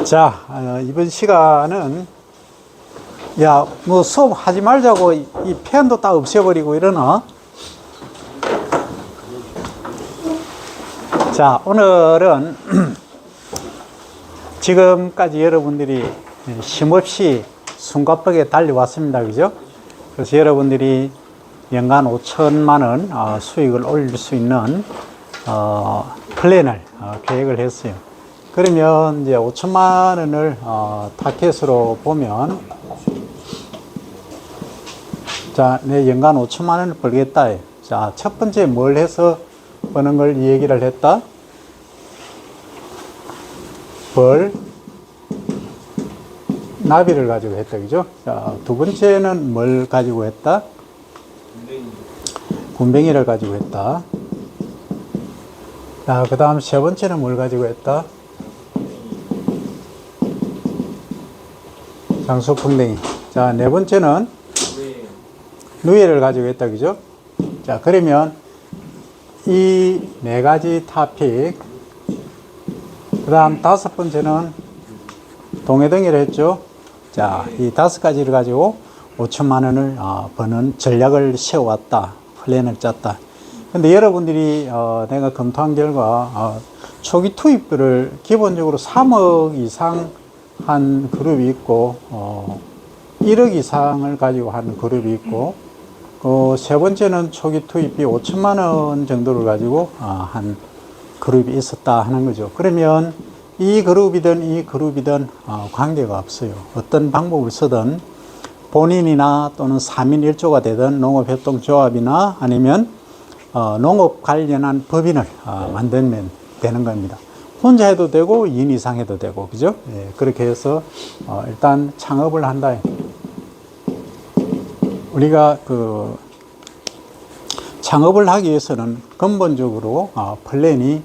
자, 이번 시간은 야, 뭐 수업 하지 말자고 이 펜도 딱 없애버리고 이러나? 자, 오늘은 지금까지 여러분들이 쉼없이 숨가쁘게 달려왔습니다. 그죠? 그래서 여러분들이 연간 5천만 원 수익을 올릴 수 있는 플랜을 계획을 했어요. 그러면 이제 5천만 원을 타켓으로 보면, 자, 내 연간 5천만 원을 벌겠다. 자, 첫 번째 뭘 해서 버는 걸 이 얘기를 했다? 나비를 가지고 했다. 그죠? 자, 두 번째는 뭘 가지고 했다? 군뱅이를 가지고 했다. 자, 그 다음 세 번째는 뭘 가지고 했다? 장수풍뎅이. 자, 네 번째는 누에를 가지고 했다. 그죠? 자, 그러면 이 네 가지 토픽, 그 다음 다섯 번째는 동해덩이를 했죠. 자, 이 다섯 가지를 가지고 5천만 원을 버는 전략을 세워왔다. 플랜을 짰다. 근데 여러분들이 내가 검토한 결과 초기 투입들을 기본적으로 3억 이상 한 그룹이 있고 1억 이상을 가지고 하는 그룹이 있고, 세 번째는 초기 투입비 5천만 원 정도를 가지고 한 그룹이 있었다 하는 거죠. 그러면 이 그룹이든 관계가 없어요. 어떤 방법을 쓰든 본인이나 또는 3인 1조가 되든 농업협동조합이나 아니면 농업 관련한 법인을 만들면 되는 겁니다. 혼자 해도 되고 2인 이상 해도 되고, 그죠? 예, 그렇게 해서 일단 창업을 한다. 우리가 창업을 하기 위해서는 근본적으로 플랜이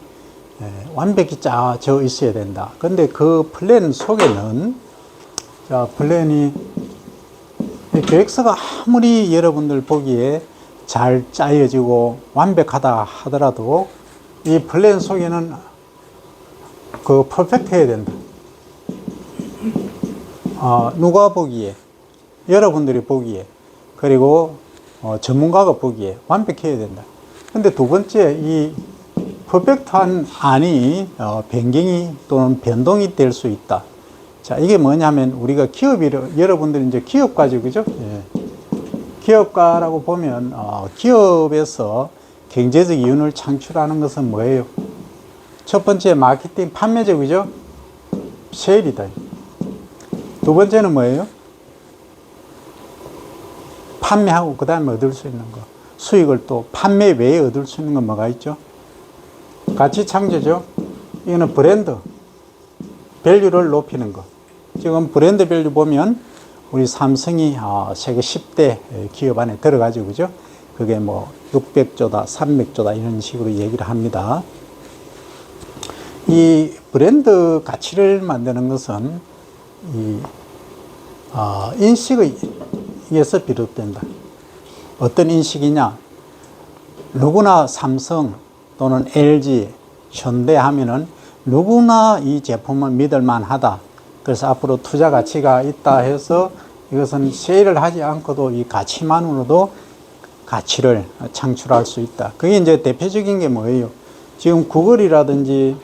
완벽히 짜져 있어야 된다. 근데 그 플랜 속에는, 자, 플랜이 계획서가 아무리 여러분들 보기에 잘 짜여지고 완벽하다 하더라도 이 플랜 속에는 퍼펙트 해야 된다. 누가 보기에, 여러분들이 보기에, 그리고 전문가가 보기에 완벽해야 된다. 근데 두 번째, 이 퍼펙트한 안이 변경이 또는 변동이 될 수 있다. 자, 이게 뭐냐면 우리가 여러분들이 이제 기업 가지고, 그죠? 예. 기업가라고 보면 기업에서 경제적 이윤을 창출하는 것은 뭐예요? 첫 번째 마케팅, 판매죠. 그죠? 세일이다. 두 번째는 뭐예요? 판매하고 그 다음에 얻을 수 있는 거. 수익을 또 판매 외에 얻을 수 있는 건 뭐가 있죠? 가치 창조죠. 이거는 브랜드, 밸류를 높이는 거. 지금 브랜드 밸류 보면 우리 삼성이 세계 10대 기업 안에 들어가죠. 그죠? 그게 뭐 600조다, 300조다 이런 식으로 얘기를 합니다. 이 브랜드 가치를 만드는 것은 인식에서 비롯된다. 어떤 인식이냐? 누구나 삼성 또는 LG, 현대 하면은 누구나 이 제품은 믿을만 하다. 그래서 앞으로 투자 가치가 있다 해서 이것은 세일을 하지 않고도 이 가치만으로도 가치를 창출할 수 있다. 그게 이제 대표적인 게 뭐예요? 지금 구글이라든지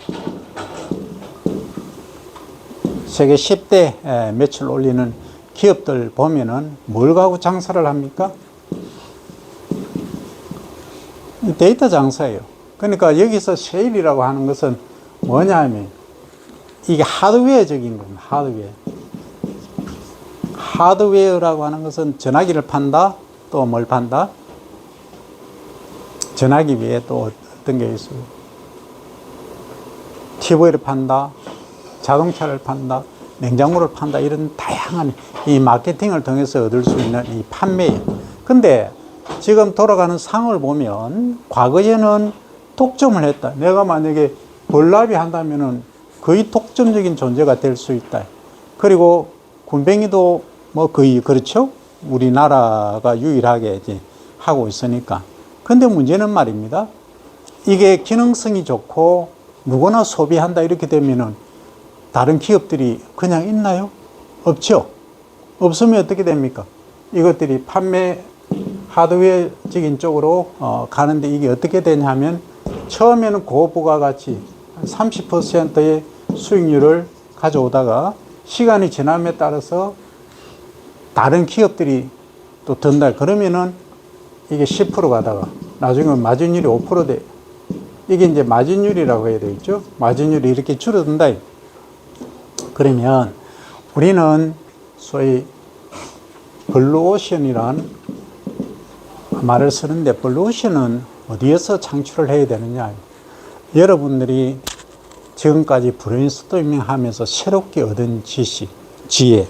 세계 10대 매출 올리는 기업들 보면은 뭘 가고 장사를 합니까? 데이터 장사예요. 그러니까 여기서 세일이라고 하는 것은 뭐냐 하면 이게 하드웨어적인 겁니다. 하드웨어라고 하는 것은 전화기를 판다. 또 뭘 판다? 전화기 외에 또 어떤 게 있어요? TV를 판다. 자동차를 판다. 냉장고를 판다. 이런 다양한 이 마케팅을 통해서 얻을 수 있는 이 판매예요. 근데 지금 돌아가는 상황을 보면 과거에는 독점을 했다. 내가 만약에 벌나비 한다면은 거의 독점적인 존재가 될 수 있다. 그리고 군뱅이도 뭐 거의 그렇죠? 우리나라가 유일하게 이제 하고 있으니까. 근데 문제는 말입니다. 이게 기능성이 좋고 누구나 소비한다 이렇게 되면은 다른 기업들이 그냥 있나요? 없죠. 없으면 어떻게 됩니까? 이것들이 판매 하드웨어적인 쪽으로 가는데 이게 어떻게 되냐면 처음에는 고부가가치 30%의 수익률을 가져오다가 시간이 지남에 따라서 다른 기업들이 또 든다. 그러면은 이게 10% 가다가 나중에 마진율이 5% 돼. 이게 이제 마진율이라고 해야 되겠죠. 마진율이 이렇게 줄어든다. 그러면 우리는 소위 블루오션이란 말을 쓰는데 블루오션은 어디에서 창출을 해야 되느냐. 여러분들이 지금까지 브레인스토밍 하면서 새롭게 얻은 지식, 지혜,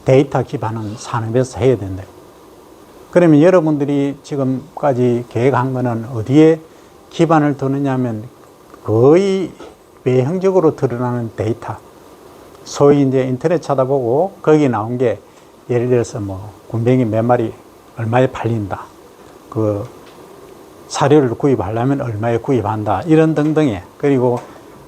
데이터 기반은 산업에서 해야 된다. 그러면 여러분들이 지금까지 계획한 거는 어디에 기반을 두느냐 하면 거의 외형적으로 드러나는 데이터. 소위 이제 인터넷 찾아보고 거기 나온 게 예를 들어서 뭐 군뱅이 몇 마리 얼마에 팔린다. 그 사료를 구입하려면 얼마에 구입한다. 이런 등등의. 그리고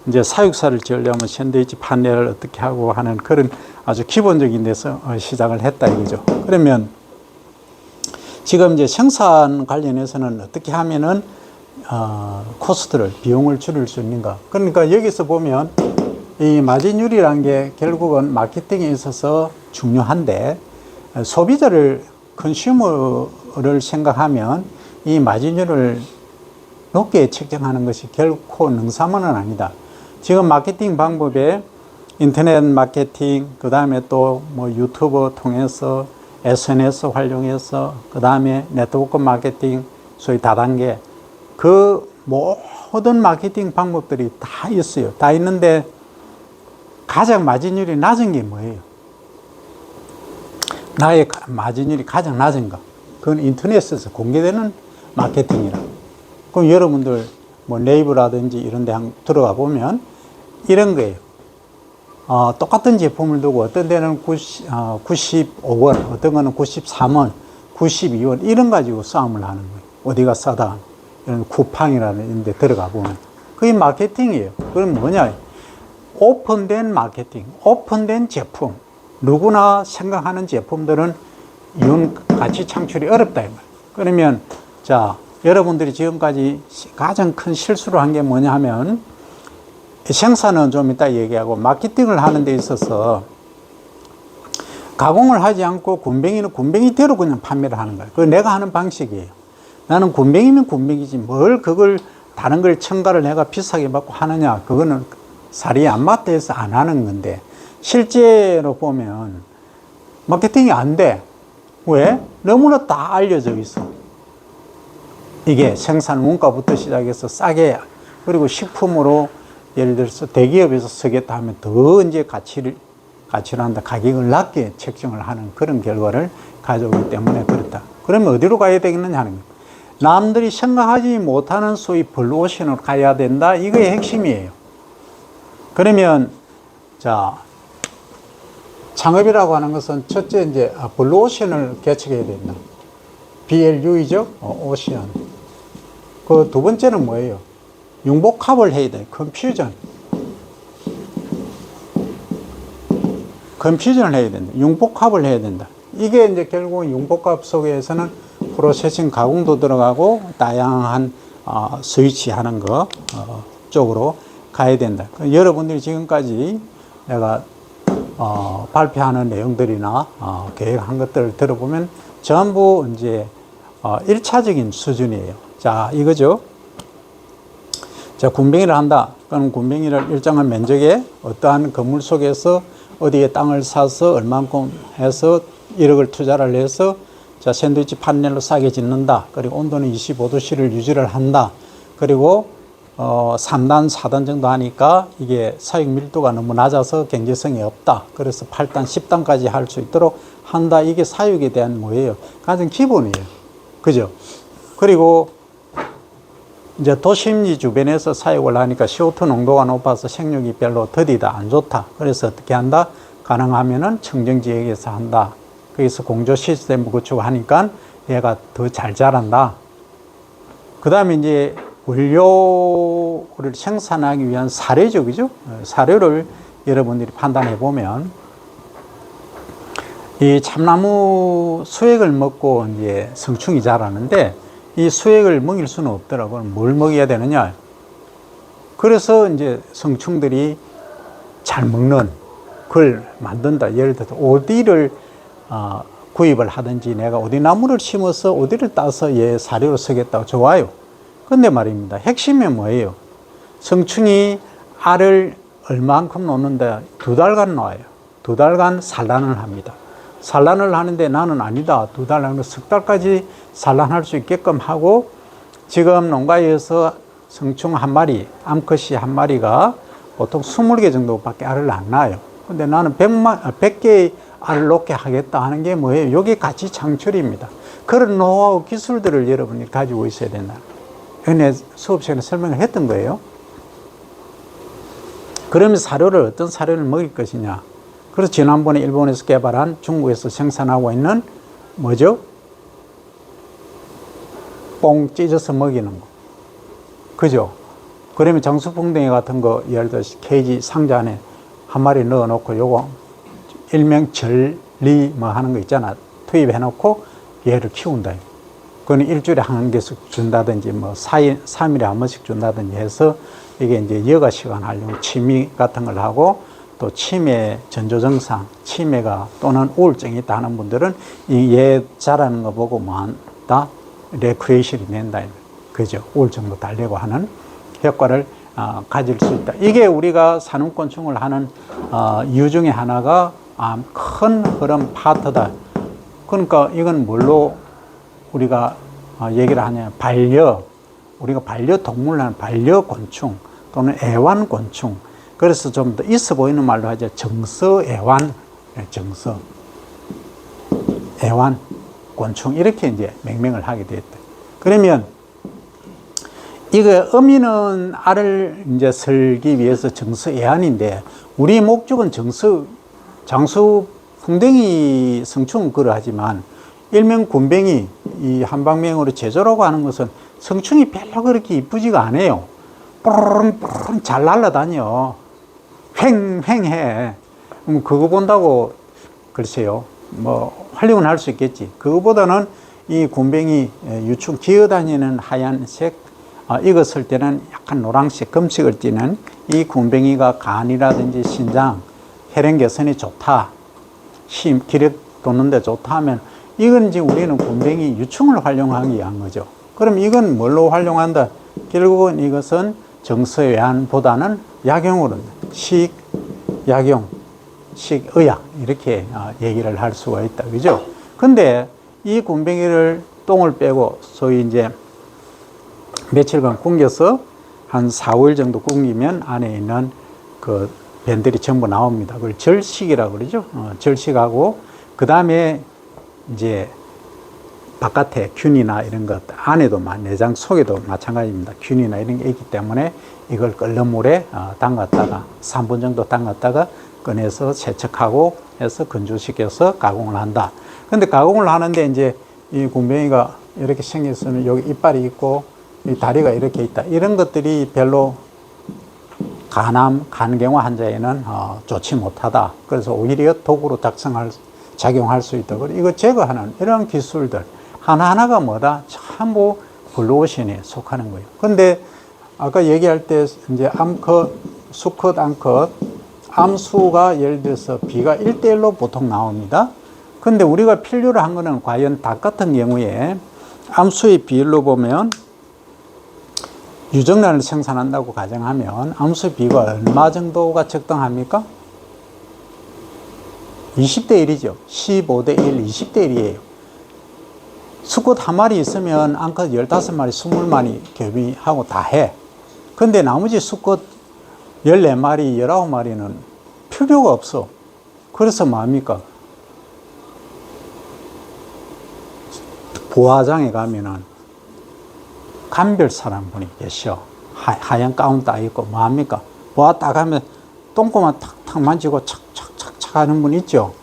이제 사육사를 지으려면 샌드위치 판넬을 어떻게 하고 하는 그런 아주 기본적인 데서 시작을 했다 이거죠. 그러면 지금 이제 생산 관련해서는 어떻게 하면은 코스트를 비용을 줄일 수 있는가. 그러니까 여기서 보면 이 마진율이라는 게 결국은 마케팅에 있어서 중요한데 소비자를 컨슈머를 생각하면 이 마진율을 높게 책정하는 것이 결코 능사만은 아니다. 지금 마케팅 방법에 인터넷 마케팅, 그 다음에 또 뭐 유튜브 통해서 SNS 활용해서, 그 다음에 네트워크 마케팅, 소위 다단계, 그 모든 마케팅 방법들이 다 있어요. 다 있는데 가장 마진율이 낮은 게 뭐예요? 나의 마진율이 가장 낮은 거. 그건 인터넷에서 공개되는 마케팅이라. 그럼 여러분들 뭐 네이버라든지 이런 데 들어가 보면 이런 거예요. 똑같은 제품을 두고 어떤 데는 95원, 어떤 거는 93원, 92원 이런 가지고 싸움을 하는 거예요. 어디가 싸다. 이런 쿠팡이라는 데 들어가 보면. 그게 마케팅이에요. 그건 뭐냐. 오픈된 마케팅, 오픈된 제품. 누구나 생각하는 제품들은 이윤 가치 창출이 어렵다. 그러면, 자, 여러분들이 지금까지 가장 큰 실수를 한 게 뭐냐 하면, 생산은 좀 이따 얘기하고, 마케팅을 하는 데 있어서 가공을 하지 않고 군뱅이는 군뱅이대로 그냥 판매를 하는 거예요. 그거 내가 하는 방식이에요. 나는 군뱅이면 군뱅이지 뭘 그걸 다른 걸 첨가를 내가 비싸게 받고 하느냐. 그거는 살이 안 맞다 해서 안 하는 건데, 실제로 보면 마케팅이 안 돼. 왜? 너무나 다 알려져 있어. 이게 생산 원가부터 시작해서 싸게, 그리고 식품으로 예를 들어서 대기업에서 쓰겠다 하면 더 이제 가치를 한다. 가격을 낮게 책정을 하는 그런 결과를 가져오기 때문에 그렇다. 그러면 어디로 가야 되겠느냐 하는 거예요. 남들이 생각하지 못하는 소위 블루오션으로 가야 된다. 이거의 핵심이에요. 그러면, 자, 창업이라고 하는 것은 첫째 이제 블루오션을 개척해야 된다. BLU이죠? 오션. 그 두 번째는 뭐예요? 융복합을 해야 돼. 컨퓨전을 해야 된다. 융복합을 해야 된다. 이게 이제 결국은 융복합 속에서는 프로세싱 가공도 들어가고 다양한 스위치 하는 거 쪽으로 가야 된다. 여러분들이 지금까지 내가 발표하는 내용들이나 계획한 것들을 들어보면 전부 이제 1차적인 수준이에요. 자, 이거죠. 자, 군뱅이를 한다. 그럼 군뱅이를 일정한 면적에 어떠한 건물 속에서 어디에 땅을 사서 얼만큼 해서 1억을 투자를 해서 자, 샌드위치 판넬로 싸게 짓는다. 그리고 온도는 25도씨를 유지를 한다. 그리고 3단, 4단 정도 하니까 이게 사육 밀도가 너무 낮아서 경제성이 없다. 그래서 8단, 10단까지 할 수 있도록 한다. 이게 사육에 대한 뭐예요? 가장 기본이에요. 그죠? 그리고 이제 도심지 주변에서 사육을 하니까 CO2 농도가 높아서 생육이 별로 더디다, 안 좋다. 그래서 어떻게 한다? 가능하면은 청정지역에서 한다. 거기서 공조 시스템 구축하니까 얘가 더 잘 자란다. 그 다음에 이제 원료를 생산하기 위한 사료죠, 그죠? 사료를 여러분들이 판단해 보면 이 참나무 수액을 먹고 이제 성충이 자라는데 이 수액을 먹일 수는 없더라고요. 뭘 먹여야 되느냐. 그래서 이제 성충들이 잘 먹는 걸 만든다. 예를 들어서 오디를 구입을 하든지 내가 오디나무를 심어서 오디를 따서 얘 사료로 쓰겠다고 좋아요. 근데 말입니다. 핵심이 뭐예요? 성충이 알을 얼만큼 놓는데 2달간 놓아요. 2달간 산란을 합니다. 산란을 하는데 나는 아니다. 2달 아니고 석 달까지 산란할 수 있게끔 하고 지금 농가에서 성충 한 마리, 암컷이 한 마리가 보통 20개 정도밖에 알을 안 낳아요. 근데 나는 100개의 알을 놓게 하겠다 하는 게 뭐예요? 이게 가치 창출입니다. 그런 노하우 기술들을 여러분이 가지고 있어야 된다. 은혜 수업 시간에 설명을 했던 거예요. 그러면 사료를 어떤 사료를 먹일 것이냐. 그래서 지난번에 일본에서 개발한 중국에서 생산하고 있는 뭐죠? 뽕 찢어서 먹이는 거. 그죠? 그러면 정수풍뎅이 같은 거 예를 들어서 케이지 상자 안에 한 마리 넣어 놓고 요거 일명 전리 뭐 하는 거 있잖아. 투입해 놓고 얘를 키운다. 그건 일주일에 한 개씩 준다든지 뭐 3일에 한 번씩 준다든지 해서 이게 이제 여가 시간 하려고 취미 같은 걸 하고 또 치매 전조증상, 치매가 또는 우울증이 있다 하는 분들은 이 얘 자라는 거 보고 뭐 한다? 레크레이션이 된다. 그죠? 우울증도 달래고 하는 효과를 가질 수 있다. 이게 우리가 산후곤충을 하는 이유 중에 하나가 큰 흐름 파트다. 그러니까 이건 뭘로 우리가 얘기를 하냐. 우리가 반려동물을 하는 반려곤충 또는 애완곤충. 그래서 좀 더 있어 보이는 말로 하죠. 정서애완, 애완곤충. 이렇게 이제 명명을 하게 됐다. 그러면 이거 어미는 알을 이제 설기 위해서 정서애완인데 우리 목적은 장수풍뎅이 성충은 그러하지만 일명 굼벵이 이 한방명으로 제조라고 하는 것은 성충이 별로 그렇게 이쁘지가 않아요. 뽀르릉 잘 날아다녀. 횡행해. 그거 본다고 글쎄요. 뭐 활용은 할 수 있겠지. 그거보다는 이 굼벵이 유충 기어다니는 하얀색 익었을 때는 약간 노란색 금색을 띠는 이 굼벵이가 간이라든지 신장, 혈행 개선이 좋다. 기력 돋는데 좋다 하면 이건 이제 우리는 굼벵이 유충을 활용하기 위한 거죠. 그럼 이건 뭘로 활용한다? 결국은 이것은 정서외환보다는 약용으로 식약용, 식의약 이렇게 얘기를 할 수가 있다. 그죠? 근데 이 굼벵이를 똥을 빼고 소위 이제 며칠간 굶겨서 한 4, 5일 정도 굶기면 안에 있는 그 뱀들이 전부 나옵니다. 그걸 절식이라고 그러죠. 절식하고 그 다음에 이제 바깥에 균이나 이런 것 안에도 내장 속에도 마찬가지입니다. 균이나 이런 게 있기 때문에 이걸 끓는 물에 담갔다가 3분 정도 담갔다가 꺼내서 세척하고 해서 건조시켜서 가공을 한다. 근데 가공을 하는데 이제 이 굼벵이가 이렇게 생겼으면 여기 이빨이 있고 이 다리가 이렇게 있다. 이런 것들이 별로 간경화 환자에는 좋지 못하다. 그래서 오히려 독으로 작용할 수 있다. 이거 제거하는 이런 기술들 하나하나가 뭐다? 전부 블루오션에 속하는 거예요. 근데 아까 얘기할 때 이제 암컷, 수컷, 암컷, 암수가 예를 들어서 비가 1대1로 보통 나옵니다. 근데 우리가 필요로 한 거는 과연 닭 같은 경우에 암수의 비율로 보면 유정란을 생산한다고 가정하면 암수 비가 얼마 정도가 적당합니까? 20대 1이죠. 15대 1, 20대 1이에요. 수컷 한 마리 있으면 암컷 15마리, 20마리 교미하고 다 해. 근데 나머지 수컷 14마리, 19마리는 필요가 없어. 그래서 뭐합니까? 부화장에 가면은 감별 사람분이 계셔. 하얀 가운 딱 입고 뭐합니까? 부화 딱 하면 똥꼬만 탁탁 만지고 착착착착 하는 분 있죠?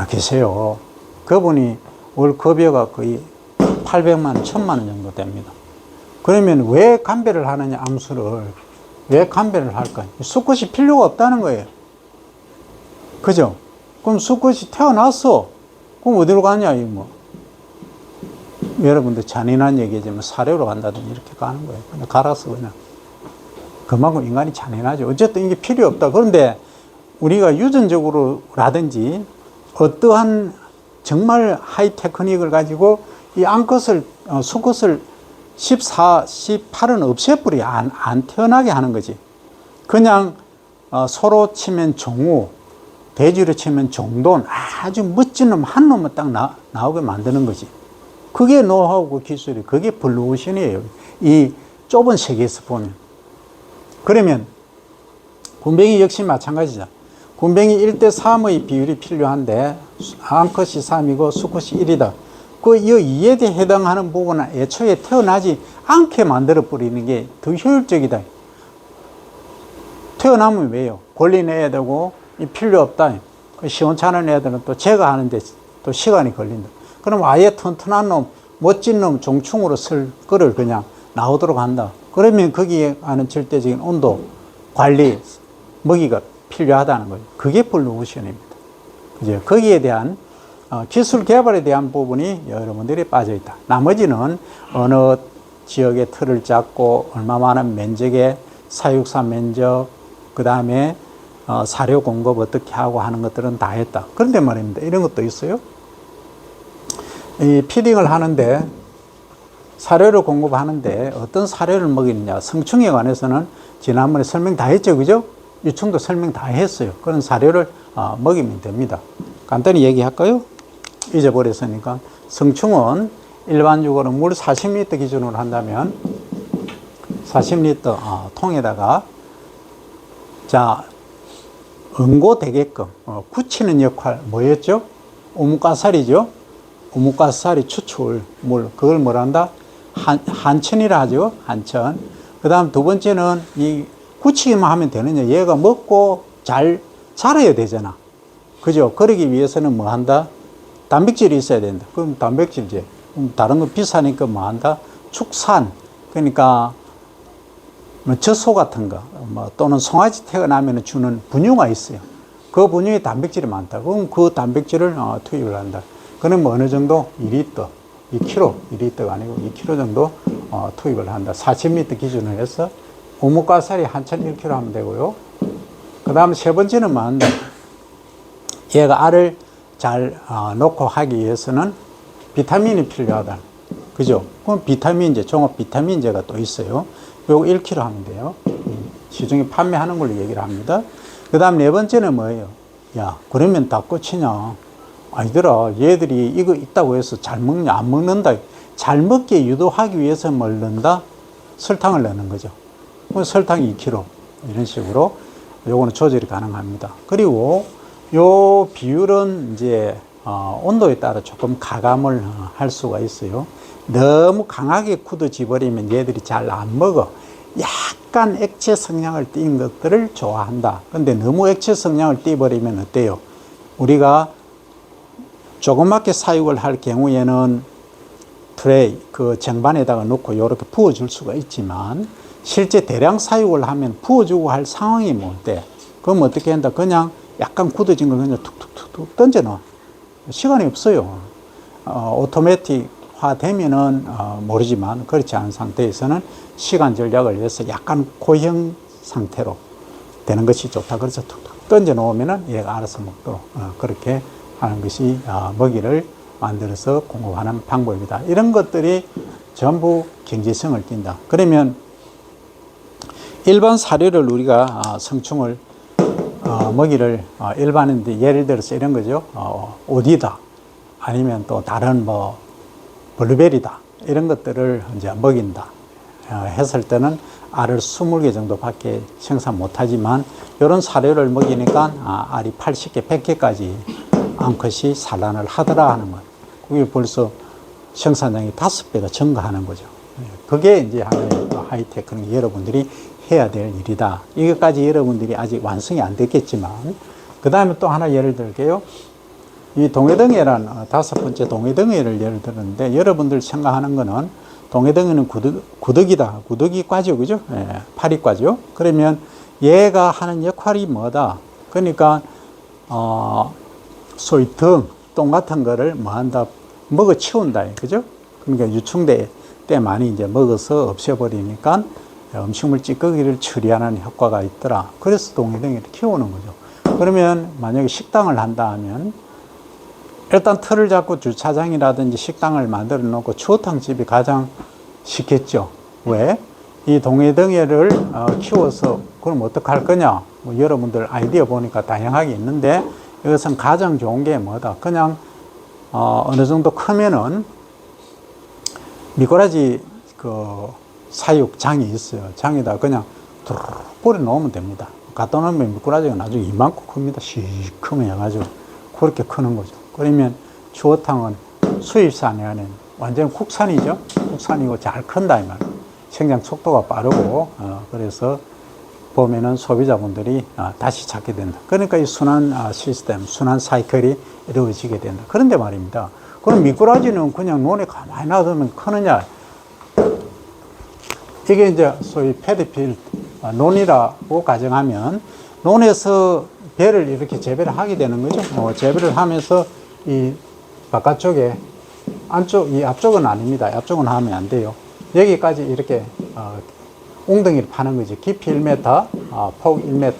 계세요. 그분이 월 급여가 거의 800만 원, 1000만 원 정도 됩니다. 그러면 왜 감별을 하느냐, 암수를. 왜 감배를 할까? 수컷이 필요가 없다는 거예요. 그죠? 그럼 수컷이 태어났어. 그럼 어디로 가냐, 이 뭐. 여러분들 잔인한 얘기지만 사료로 간다든지 이렇게 가는 거예요. 그냥 갈아서 그냥. 그만큼 인간이 잔인하죠. 어쨌든 이게 필요 없다. 그런데 우리가 유전적으로라든지 어떠한 정말 하이 테크닉을 가지고 이 암컷을, 수컷을 14, 18은 없애버려. 안 태어나게 하는 거지. 그냥 소로 치면 종우, 돼지로 치면 종돈, 아주 멋진 놈, 한 놈은 딱 나오게 만드는 거지. 그게 노하우고 기술이, 그게 블루오션이에요. 이 좁은 세계에서 보면. 그러면 굼벵이 역시 마찬가지죠. 굼벵이 1대3의 비율이 필요한데 암컷이 3이고 수컷이 1이다. 그 2에 해당하는 부분은 애초에 태어나지 않게 만들어 버리는 게 더 효율적이다. 태어나면 왜요? 권리내야 되고 필요 없다. 시원찮은 애들은 또 제거하는데 또 시간이 걸린다. 그럼 아예 튼튼한 놈, 멋진 놈, 종충으로 쓸 거를 그냥 나오도록 한다. 그러면 거기에 하는 절대적인 온도, 관리, 먹이가 필요하다는 거죠. 그게 블루오션입니다. 그죠? 거기에 대한 기술 개발에 대한 부분이 여러분들이 빠져 있다. 나머지는 어느 지역의 틀을 잡고 얼마만한 면적의 사육사 면적, 그 다음에 사료 공급 어떻게 하고 하는 것들은 다 했다. 그런데 말입니다. 이런 것도 있어요. 이 피딩을 하는데 사료를 공급하는데 어떤 사료를 먹이느냐. 성충에 관해서는 지난번에 설명 다 했죠. 그죠? 유충도 설명 다 했어요. 그런 사료를 먹이면 됩니다. 간단히 얘기할까요? 잊어버렸으니까. 성충은 일반적으로 물 40리터 기준으로 한다면 40리터 통에다가 자 응고되게끔 굳히는 역할 뭐였죠? 오목가살이죠. 오목가살이 추출 물, 그걸 뭐란다? 한천이라 하죠. 한천. 그 다음 두 번째는 이 굳히기만 하면 되느냐. 얘가 먹고 잘 자라야 되잖아. 그죠? 그러기 위해서는 뭐 한다? 단백질이 있어야 된다. 그럼 단백질제. 그럼 다른 거 비싸니까 뭐 한다? 축산. 그러니까 뭐 젖소 같은 거, 뭐 또는 송아지 태어나면 주는 분유가 있어요. 그 분유에 단백질이 많다. 그럼 그 단백질을 투입을 한다. 그럼 뭐 어느 정도 2리터, 2kg, 2리터가 아니고 2kg 정도 투입을 한다. 40리터 기준으로 해서 오목가살이 한천 1kg 하면 되고요. 그 다음에 세 번째는 뭐 한다? 얘가 알을 잘 놓고 하기 위해서는 비타민이 필요하다. 그죠? 그럼 비타민제, 종합 비타민제가 또 있어요. 요거 1kg 하면 돼요. 시중에 판매하는 걸로 얘기를 합니다. 그 다음 네 번째는 뭐예요? 야, 그러면 다 끝이냐? 아니더라. 얘들이 이거 있다고 해서 잘 먹냐? 안 먹는다. 잘 먹게 유도하기 위해서 뭘 넣는다? 설탕을 넣는 거죠. 그럼 설탕 2kg. 이런 식으로 요거는 조절이 가능합니다. 그리고 요 비율은 이제 온도에 따라 조금 가감을 할 수가 있어요. 너무 강하게 굳어져 버리면 얘들이 잘 안 먹어. 약간 액체 성향을 띈 것들을 좋아한다. 근데 너무 액체 성향을 띄버리면 어때요? 우리가 조그맣게 사육을 할 경우에는 트레이, 그 쟁반에다가 놓고 이렇게 부어줄 수가 있지만 실제 대량 사육을 하면 부어주고 할 상황이 뭐 어때? 그럼 어떻게 한다? 그냥 약간 굳어진 걸 그냥 툭툭툭툭 던져놔. 시간이 없어요. 오토매틱화 되면은 모르지만 그렇지 않은 상태에서는 시간 전략을 위해서 약간 고형 상태로 되는 것이 좋다. 그래서 툭툭 던져 놓으면은 얘가 알아서 먹도록 그렇게 하는 것이 먹이를 만들어서 공급하는 방법이다. 이런 것들이 전부 경제성을 띈다. 그러면 일반 사료를 우리가 성충을 먹이를 일반인데 예를 들어서 이런 거죠. 오디다 아니면 또 다른 뭐 블루베리다 이런 것들을 이제 먹인다 했을 때는 알을 20개 정도밖에 생산 못하지만 이런 사료를 먹이니까 알이 80개, 100개까지 암컷이 산란을 하더라 하는 것. 그게 벌써 생산량이 5배가 증가하는 거죠. 그게 이제 하나의 하이테크는 여러분들이 해야 될 일이다. 이것까지 여러분들이 아직 완성이 안 됐겠지만, 그 다음에 또 하나 예를 들게요. 이 동해등해란 5번째 동해등해를 예를 들었는데, 여러분들 생각하는 거는 동해등에는 구더기다. 구더기과죠. 그죠? 예, 파리과죠. 그러면 얘가 하는 역할이 뭐다? 그러니까, 소위 똥 같은 거를 뭐 한다? 먹어 치운다. 그죠? 그러니까 유충대 때 많이 이제 먹어서 없애버리니까 음식물 찌꺼기를 처리하는 효과가 있더라. 그래서 동해등이를 키우는 거죠. 그러면 만약에 식당을 한다 하면 일단 틀을 잡고 주차장이라든지 식당을 만들어 놓고 추어탕집이 가장 쉽겠죠. 왜? 이 동해등해를 키워서 그럼 어떻게 할 거냐? 뭐 여러분들 아이디어 보니까 다양하게 있는데 이것은 가장 좋은 게 뭐다? 그냥 어느 정도 크면은 미꾸라지 그 사육장이 있어요. 장에다 그냥 두르륵 뿌려 놓으면 됩니다. 갖다 놓으면 미꾸라지가 나중에 이만큼 큽니다. 시커매 해가지고 그렇게 크는 거죠. 그러면 추어탕은 수입산이 아닌 완전 국산이죠. 국산이고 잘 큰다 이 말. 생장 속도가 빠르고 그래서 보면은 소비자분들이 다시 찾게 된다. 그러니까 이 순환 시스템, 순환 사이클이 이루어지게 된다. 그런데 말입니다. 그럼 미꾸라지는 그냥 논에 가만히 놔두면 크느냐? 이게 이제 소위 패드필 논이라고 가정하면 논에서 배를 이렇게 재배를 하게 되는 거죠. 재배를 하면서 이 바깥쪽에 이 앞쪽은 아닙니다. 앞쪽은 하면 안 돼요. 여기까지 이렇게 웅덩이를 파는 거지. 깊이 1m, 폭 1m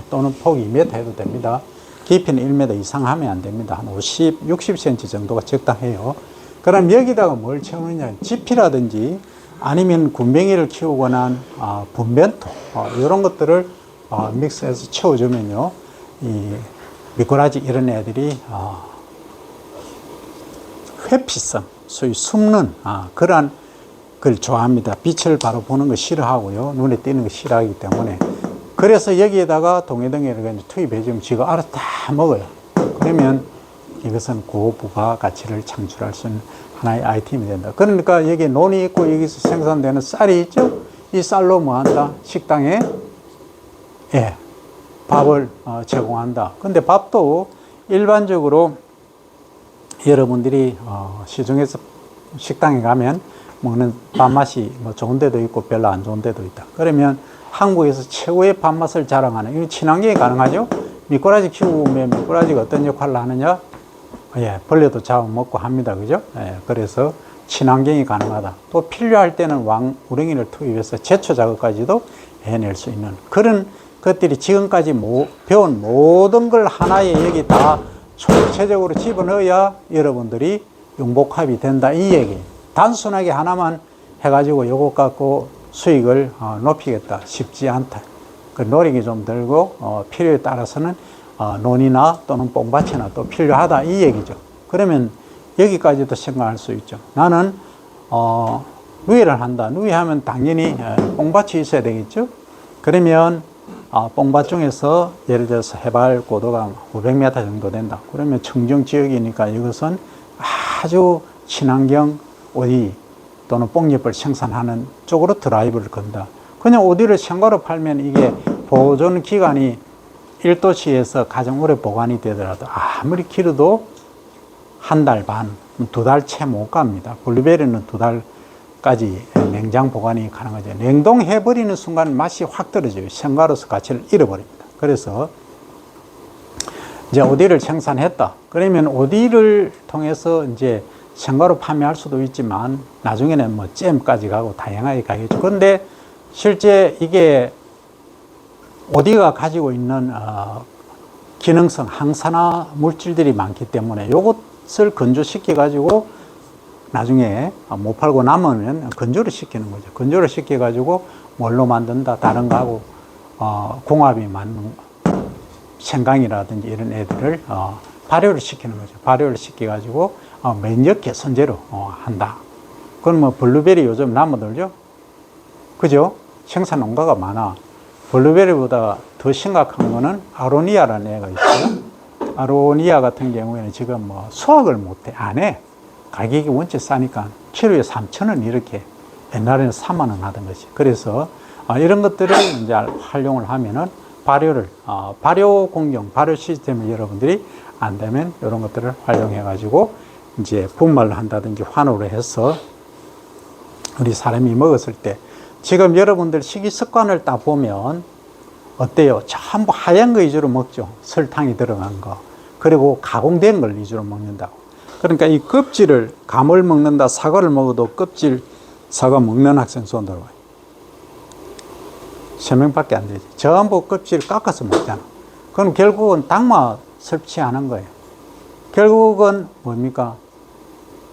또는 폭 2m 해도 됩니다. 깊이는 1m 이상 하면 안 됩니다. 한 50, 60cm 정도가 적당해요. 그럼 여기다가 뭘 채우느냐? 지피라든지 아니면 군뱅이를 키우거나 분변토 이런 것들을 믹스해서 채워주면요, 이 미꾸라지 이런 애들이 회피성, 소위 숨는 그러한 걸 좋아합니다. 빛을 바로 보는 거 싫어하고요, 눈에 띄는 거 싫어하기 때문에. 그래서 여기에다가 동해등해를 투입해주면 지가 알아서 다 먹어요. 그러면 이것은 고부가 가치를 창출할 수 있는 하나의 아이템이 된다. 그러니까 여기 논이 있고 여기서 생산되는 쌀이 있죠. 이 쌀로 뭐 한다? 식당에 밥을 제공한다. 근데 밥도 일반적으로 여러분들이 시중에서 식당에 가면 먹는 밥맛이 뭐 좋은 데도 있고 별로 안 좋은 데도 있다. 그러면 한국에서 최고의 밥맛을 자랑하는, 이거 친환경이 가능하죠? 미꾸라지 키우면 미꾸라지가 어떤 역할을 하느냐? 벌레도 잡아먹고 합니다. 그죠? 그래서 친환경이 가능하다. 또 필요할 때는 우렁이를 투입해서 제초 작업까지도 해낼 수 있는 그런 것들이 지금까지 배운 모든 걸 하나에 여기 다 총체적으로 집어넣어야 여러분들이 융복합이 된다. 이 얘기. 단순하게 하나만 해가지고 요것 갖고 수익을 높이겠다. 쉽지 않다. 그 노력이 좀 들고 필요에 따라서는 논이나 또는 뽕밭이나 또 필요하다. 이 얘기죠. 그러면 여기까지도 생각할 수 있죠. 나는 누이를 한다. 누이하면 당연히 뽕밭이 있어야 되겠죠. 그러면 뽕밭 중에서 예를 들어서 해발 고도가 500m 정도 된다. 그러면 청정 지역이니까 이것은 아주 친환경 오디 또는 뽕잎을 생산하는 쪽으로 드라이브를 건다. 그냥 오디를 생과로 팔면 이게 보존 기간이 1도씨에서 가장 오래 보관이 되더라도 아무리 길어도 한 달 반, 2달 채 못 갑니다. 블루베리는 2달까지 냉장 보관이 가능하죠. 냉동해버리는 순간 맛이 확 떨어져요. 생과로서 가치를 잃어버립니다. 그래서 이제 오디를 생산했다. 그러면 오디를 통해서 이제 생과로 판매할 수도 있지만 나중에는 뭐 잼까지 가고 다양하게 가겠죠. 그런데 실제 이게 오디가 가지고 있는 기능성 항산화 물질들이 많기 때문에 이것을 건조시켜 가지고 나중에 못 팔고 남으면 건조를 시키는 거죠. 건조를 시켜 가지고 뭘로 만든다, 다른 거하고 궁합이 맞는 생강이라든지 이런 애들을 발효를 시키는 거죠. 발효를 시켜 가지고 면역 개선제로 한다. 그건 뭐 블루베리 요즘 남아들죠? 그죠? 생산 농가가 많아. 블루베리보다 더 심각한 거는 아로니아라는 애가 있어요. 아로니아 같은 경우에는 지금 뭐 수확을 못해, 안 해. 가격이 원체 싸니까 키로에 3,000원 이렇게 옛날에는 4만 원 하던 것이. 그래서 이런 것들을 이제 활용을 하면은 발효 공정, 발효 시스템을 여러분들이 안 되면 이런 것들을 활용해 가지고 이제 분말을 한다든지 환호를 해서 우리 사람이 먹었을 때 지금 여러분들 식이 습관을 딱 보면 어때요? 전부 하얀 거 위주로 먹죠. 설탕이 들어간 거. 그리고 가공된 걸 위주로 먹는다고. 그러니까 이 껍질을, 감을 먹는다, 사과를 먹어도 껍질 사과 먹는 학생 손 들어봐요. 3명밖에 안 되지. 전부 껍질 깎아서 먹잖아. 그럼 결국은 당마 섭취하는 거예요. 결국은 뭡니까?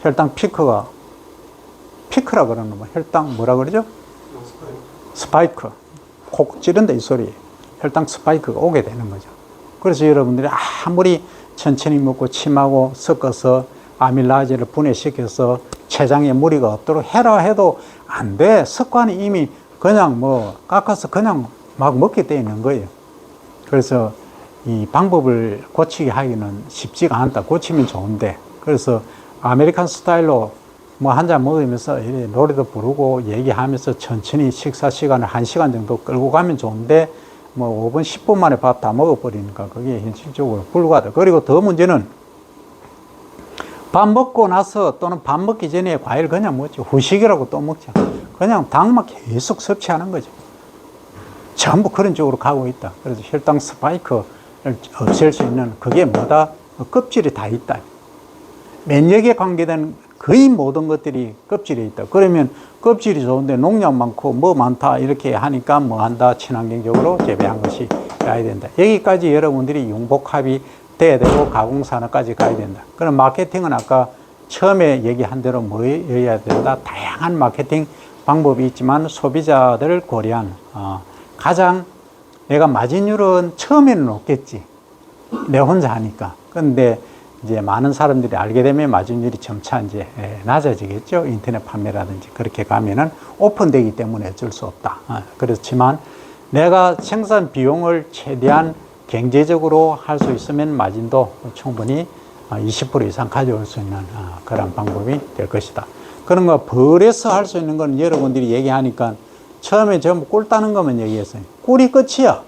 혈당 피크라 그러는 거. 혈당 뭐라 그러죠? 스파이크. 콕 찌른다 이 소리예요. 혈당 스파이크가 오게 되는 거죠. 그래서 여러분들이 아무리 천천히 먹고 침하고 섞어서 아밀라제를 분해시켜서 췌장에 무리가 없도록 해라 해도 안 돼. 습관이 이미 그냥 뭐 깎아서 그냥 막 먹게 돼 있는 거예요. 그래서 이 방법을 고치게 하기는 쉽지가 않다. 고치면 좋은데. 그래서 아메리칸 스타일로 뭐 한 잔 먹으면서 노래도 부르고 얘기하면서 천천히 식사 시간을 1시간 정도 끌고 가면 좋은데 뭐 5분, 10분 만에 밥 다 먹어버리니까 그게 현실적으로 불가하다. 그리고 더 문제는 밥 먹고 나서 또는 밥 먹기 전에 과일 그냥 먹죠. 후식이라고 또 먹죠. 그냥 당만 계속 섭취하는 거죠. 전부 그런 쪽으로 가고 있다. 그래서 혈당 스파이크를 없앨 수 있는 그게 뭐다? 껍질이 다 있다. 면역에 관계된 거의 모든 것들이 껍질에 있다. 그러면 껍질이 좋은데 농약 많고 뭐 많다 이렇게 하니까 뭐 한다. 친환경적으로 재배한 것이 가야 된다. 여기까지 여러분들이 융복합이 돼야 되고 가공산업까지 가야 된다. 그럼 마케팅은 아까 처음에 얘기한 대로 뭐여야 된다. 다양한 마케팅 방법이 있지만 소비자들을 고려한 가장 내가 마진율은 처음에는 높겠지. 내 혼자 하니까. 그런데 이제 많은 사람들이 알게 되면 마진율이 점차 이제 낮아지겠죠. 인터넷 판매라든지 그렇게 가면은 오픈되기 때문에 어쩔 수 없다. 그렇지만 내가 생산 비용을 최대한 경제적으로 할 수 있으면 마진도 충분히 20% 이상 가져올 수 있는 그런 방법이 될 것이다. 그런 거 벌에서 할 수 있는 건 여러분들이 얘기하니까 처음에 전부 꿀 따는 것만 얘기했어요. 꿀이 끝이야.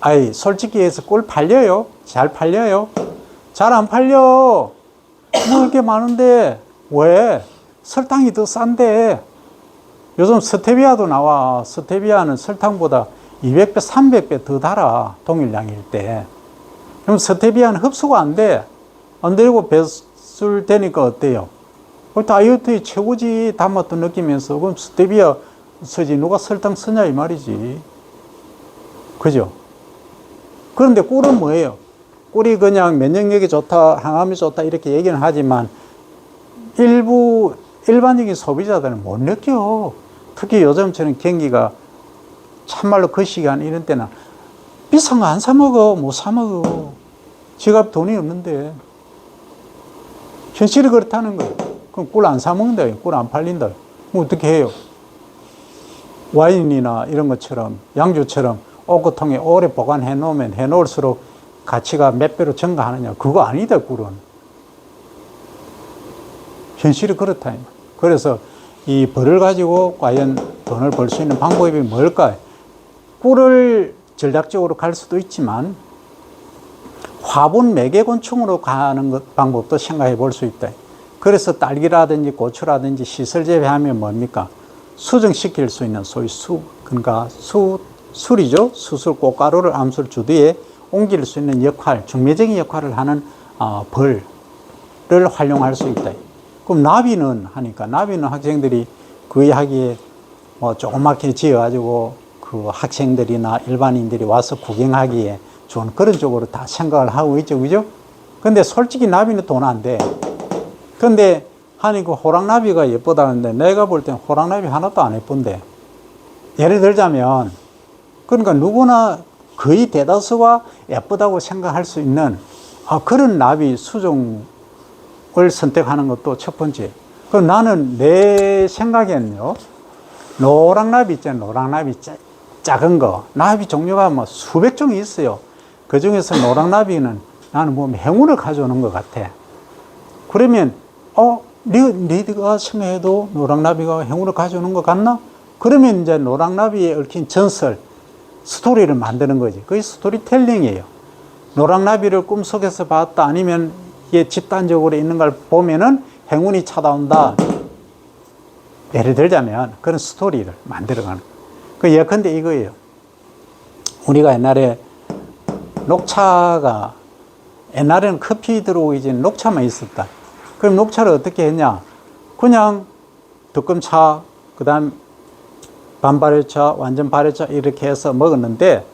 아이, 솔직히 해서 꿀 팔려요? 잘 팔려요? 잘 안 팔려. 뭐 이렇게 많은데 왜? 설탕이 더 싼데. 요즘 스테비아도 나와. 스테비아는 설탕보다 200배, 300배 더 달아. 동일량일 때. 그럼 스테비아는 흡수가 안 돼. 안 되고 배출되니까 어때요? 다이어트의 최고지. 단맛도 느끼면서. 그럼 스테비아 쓰지. 누가 설탕 쓰냐 이 말이지. 그죠? 그런데 꿀은 뭐예요? 꿀이 그냥 면역력이 좋다, 항암이 좋다 이렇게 얘기는 하지만 일반적인 소비자들은 못 느껴. 특히 요즘처럼 경기가 참말로 그 시간 이런 때는 비싼 거 안 사 먹어. 못 사 먹어. 지갑 돈이 없는데. 현실이 그렇다는 거예요. 그럼 꿀 안 사 먹는다. 꿀 안 팔린다. 뭐 어떻게 해요? 와인이나 이런 것처럼 양주처럼 오크통에 오래 보관해 놓으면 해 놓을수록 가치가 몇 배로 증가하느냐. 그거 아니다, 꿀은. 현실이 그렇다. 그래서 이 벌을 가지고 과연 돈을 벌 수 있는 방법이 뭘까? 꿀을 전략적으로 갈 수도 있지만 화분 매개곤충으로 가는 방법도 생각해 볼 수 있다. 그래서 딸기라든지 고추라든지 시설 재배하면 뭡니까? 수정시킬 수 있는 소위 그러니까 술이죠. 수술 꽃가루를 암술 주뒤에 옮길 수 있는 역할, 중매적인 역할을 하는 벌을 활용할 수 있다. 그럼 나비는 하니까 나비는 학생들이 거의 하기에 뭐 조그맣게 지어가지고 그 학생들이나 일반인들이 와서 구경하기에 좋은 그런 쪽으로 다 생각을 하고 있죠, 그죠? 근데 솔직히 나비는 돈 안 돼. 근데 하니까 호랑나비가 예쁘다는데 내가 볼 땐 호랑나비 하나도 안 예쁜데. 예를 들자면 그러니까 누구나 거의 대다수가 예쁘다고 생각할 수 있는 그런 나비 수종을 선택하는 것도 첫 번째. 그럼 나는 내 생각에는요, 노랑나비 있잖아요. 노랑나비 작은 거. 나비 종류가 뭐 수백 종이 있어요. 그 중에서 노랑나비는 나는 뭐 행운을 가져오는 것 같아. 그러면, 니가 생각해도 노랑나비가 행운을 가져오는 것 같나? 그러면 이제 노랑나비에 얽힌 전설, 스토리를 만드는 거지. 그게 스토리텔링이에요. 노랑나비를 꿈속에서 봤다. 아니면 이게 집단적으로 있는 걸 보면은 행운이 찾아온다. 예를 들자면 그런 스토리를 만들어가는 거예요. 그 예컨대 이거예요. 우리가 옛날에 녹차가, 옛날에는 커피 들어오기 전에 녹차만 있었다. 그럼 녹차를 어떻게 했냐? 그냥 두꺼차, 그 다음 반발효차, 완전 발효차 이렇게 해서 먹었는데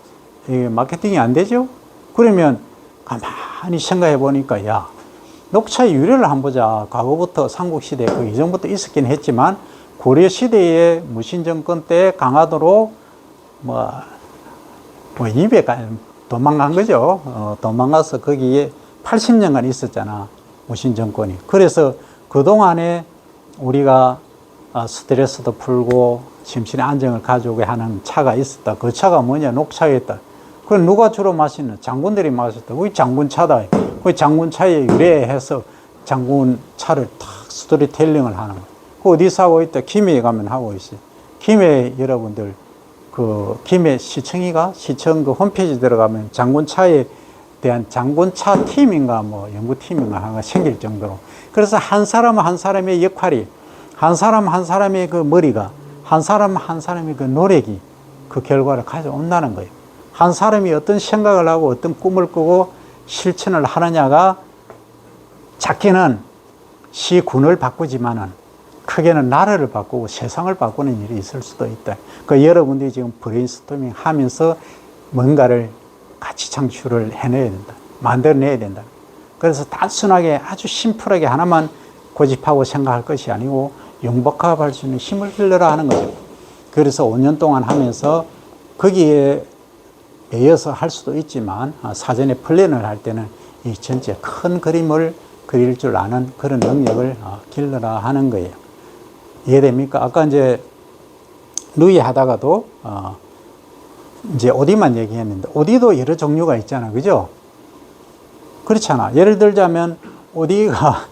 이게 마케팅이 안 되죠? 그러면 가만히 생각해 보니까, 야, 녹차의 유래를 한번 보자. 과거부터 삼국시대 그 이전부터 있었긴 했지만 고려시대의 무신정권 때 강화도로 뭐 200 도망간 거죠. 도망가서 거기에 80년간 있었잖아. 무신정권이. 그래서 그동안에 우리가 스트레스도 풀고 심신의 안정을 가져오게 하는 차가 있었다. 그 차가 뭐냐? 녹차였다. 그럼 누가 주로 마시는? 장군들이 마셨다. 그게 장군차다. 그 장군차에 유래해서 장군차를 탁 스토리텔링을 하는 거예요. 그 어디서 하고 있다? 김해에 가면 하고 있어요. 김해 여러분들, 그 김해 시청이가 시청 그 홈페이지 들어가면 장군차에 대한 장군차 팀인가 뭐 연구팀인가 하나 생길 정도로. 그래서 한 사람 한 사람의 역할이, 한 사람 한 사람의 그 머리가, 한 사람 한 사람의 그 노력이 그 결과를 가져온다는 거예요. 한 사람이 어떤 생각을 하고 어떤 꿈을 꾸고 실천을 하느냐가 작게는 시군을 바꾸지만은 크게는 나라를 바꾸고 세상을 바꾸는 일이 있을 수도 있다. 그 여러분들이 지금 브레인스토밍 하면서 뭔가를 가치 창출을 해내야 된다. 만들어내야 된다. 그래서 단순하게 아주 심플하게 하나만 고집하고 생각할 것이 아니고 융복합할 수 있는 힘을 길러라 하는 거죠. 그래서 5년 동안 하면서 거기에 매여서 할 수도 있지만 사전에 플랜을 할 때는 이 전체 큰 그림을 그릴 줄 아는 그런 능력을 길러라 하는 거예요. 이해됩니까? 아까 이제 누이 하다가도 이제 오디만 얘기했는데 오디도 여러 종류가 있잖아. 그죠? 그렇잖아. 예를 들자면 오디가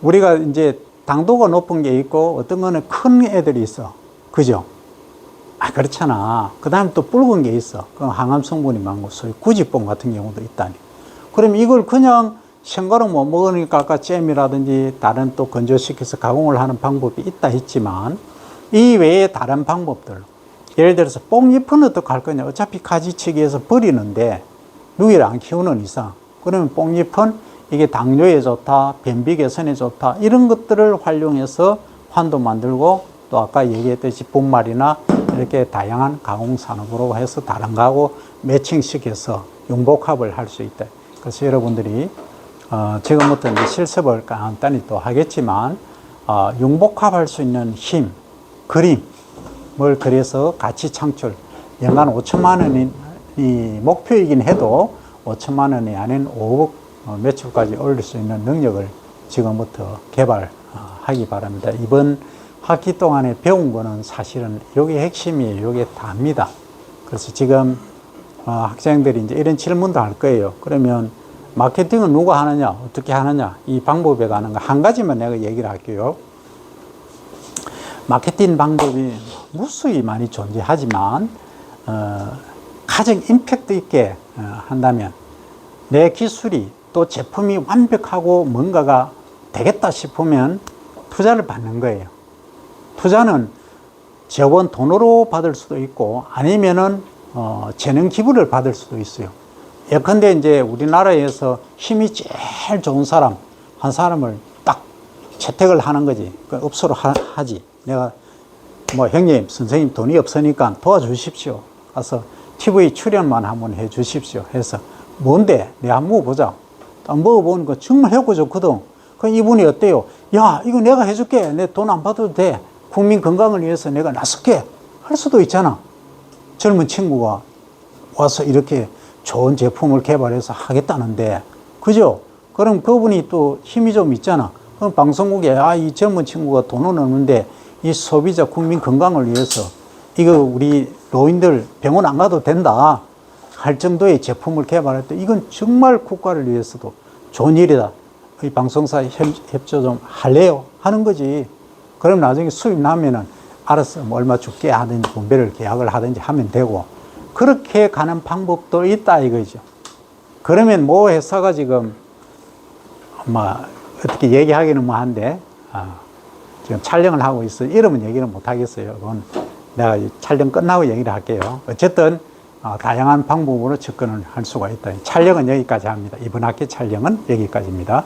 우리가 이제 당도가 높은 게 있고 어떤 거는 큰 애들이 있어. 그죠? 그렇잖아. 그 다음에 또 붉은 게 있어. 그 항암 성분이 많고 소위 구지뽕 같은 경우도 있다니. 그럼 이걸 그냥 생가로 못 먹으니까 아까 잼이라든지 다른 또 건조시켜서 가공을 하는 방법이 있다 했지만 이 외에 다른 방법들, 예를 들어서 뽕잎은 어떻게 할 거냐? 어차피 가지치기해서 버리는데 누이를 안 키우는 이상 그러면 뽕잎은 이게 당뇨에 좋다, 변비 개선에 좋다 이런 것들을 활용해서 환도 만들고 또 아까 얘기했듯이 분말이나 이렇게 다양한 가공산업으로 해서 다른 거하고 매칭시켜서 융복합을 할 수 있다. 그래서 여러분들이 지금부터 이제 실습을 간단히 또 하겠지만 융복합할 수 있는 힘, 그림을 그려서 가치 창출, 연간 5천만 원이 목표이긴 해도 5천만 원이 아닌 5억 매출까지 올릴 수 있는 능력을 지금부터 개발하기 바랍니다. 이번 학기 동안에 배운 거는 사실은 이게 핵심이에요. 이게 답니다. 그래서 지금 학생들이 이제 이런 질문도 할 거예요. 그러면 마케팅은 누가 하느냐, 어떻게 하느냐, 이 방법에 관한 거 한 가지만 내가 얘기를 할게요. 마케팅 방법이 무수히 많이 존재하지만 가장 임팩트 있게 한다면 내 기술이 또 제품이 완벽하고 뭔가가 되겠다 싶으면 투자를 받는 거예요. 투자는 재원 돈으로 받을 수도 있고 아니면은 재능 기부를 받을 수도 있어요. 예컨대 이제 우리나라에서 힘이 제일 좋은 사람 한 사람을 딱 채택을 하는 거지. 그 업소로 하지. 내가 뭐 형님, 선생님 돈이 없으니까 도와주십시오. 가서 TV 출연만 한번 해 주십시오. 해서 뭔데? 내가 한번 먹어보자. 먹어보니까 정말 해고 좋거든. 그럼 이분이 어때요? 야, 이거 내가 해줄게. 내 돈 안 받아도 돼. 국민 건강을 위해서 내가 나설게. 할 수도 있잖아. 젊은 친구가 와서 이렇게 좋은 제품을 개발해서 하겠다는데, 그죠? 그럼 그분이 또 힘이 좀 있잖아. 그럼 방송국에, 이 젊은 친구가 돈은 없는데, 이 소비자 국민 건강을 위해서, 이거 우리 노인들 병원 안 가도 된다. 할 정도의 제품을 개발할 때, 이건 정말 국가를 위해서도 좋은 일이다. 이 방송사 협조 좀 할래요? 하는 거지. 그럼 나중에 수입 나면은, 알았어. 뭐 얼마 줄게 하든지, 분배를 계약을 하든지 하면 되고, 그렇게 가는 방법도 있다 이거죠. 그러면 뭐 회사가 지금 어떻게 얘기하기는 뭐한데 지금 촬영을 하고 있어. 이름은 얘기는 못 하겠어요. 그건 내가 이 촬영 끝나고 얘기를 할게요. 어쨌든 다양한 방법으로 접근을 할 수가 있다. 촬영은 여기까지 합니다. 이번 학기 촬영은 여기까지입니다.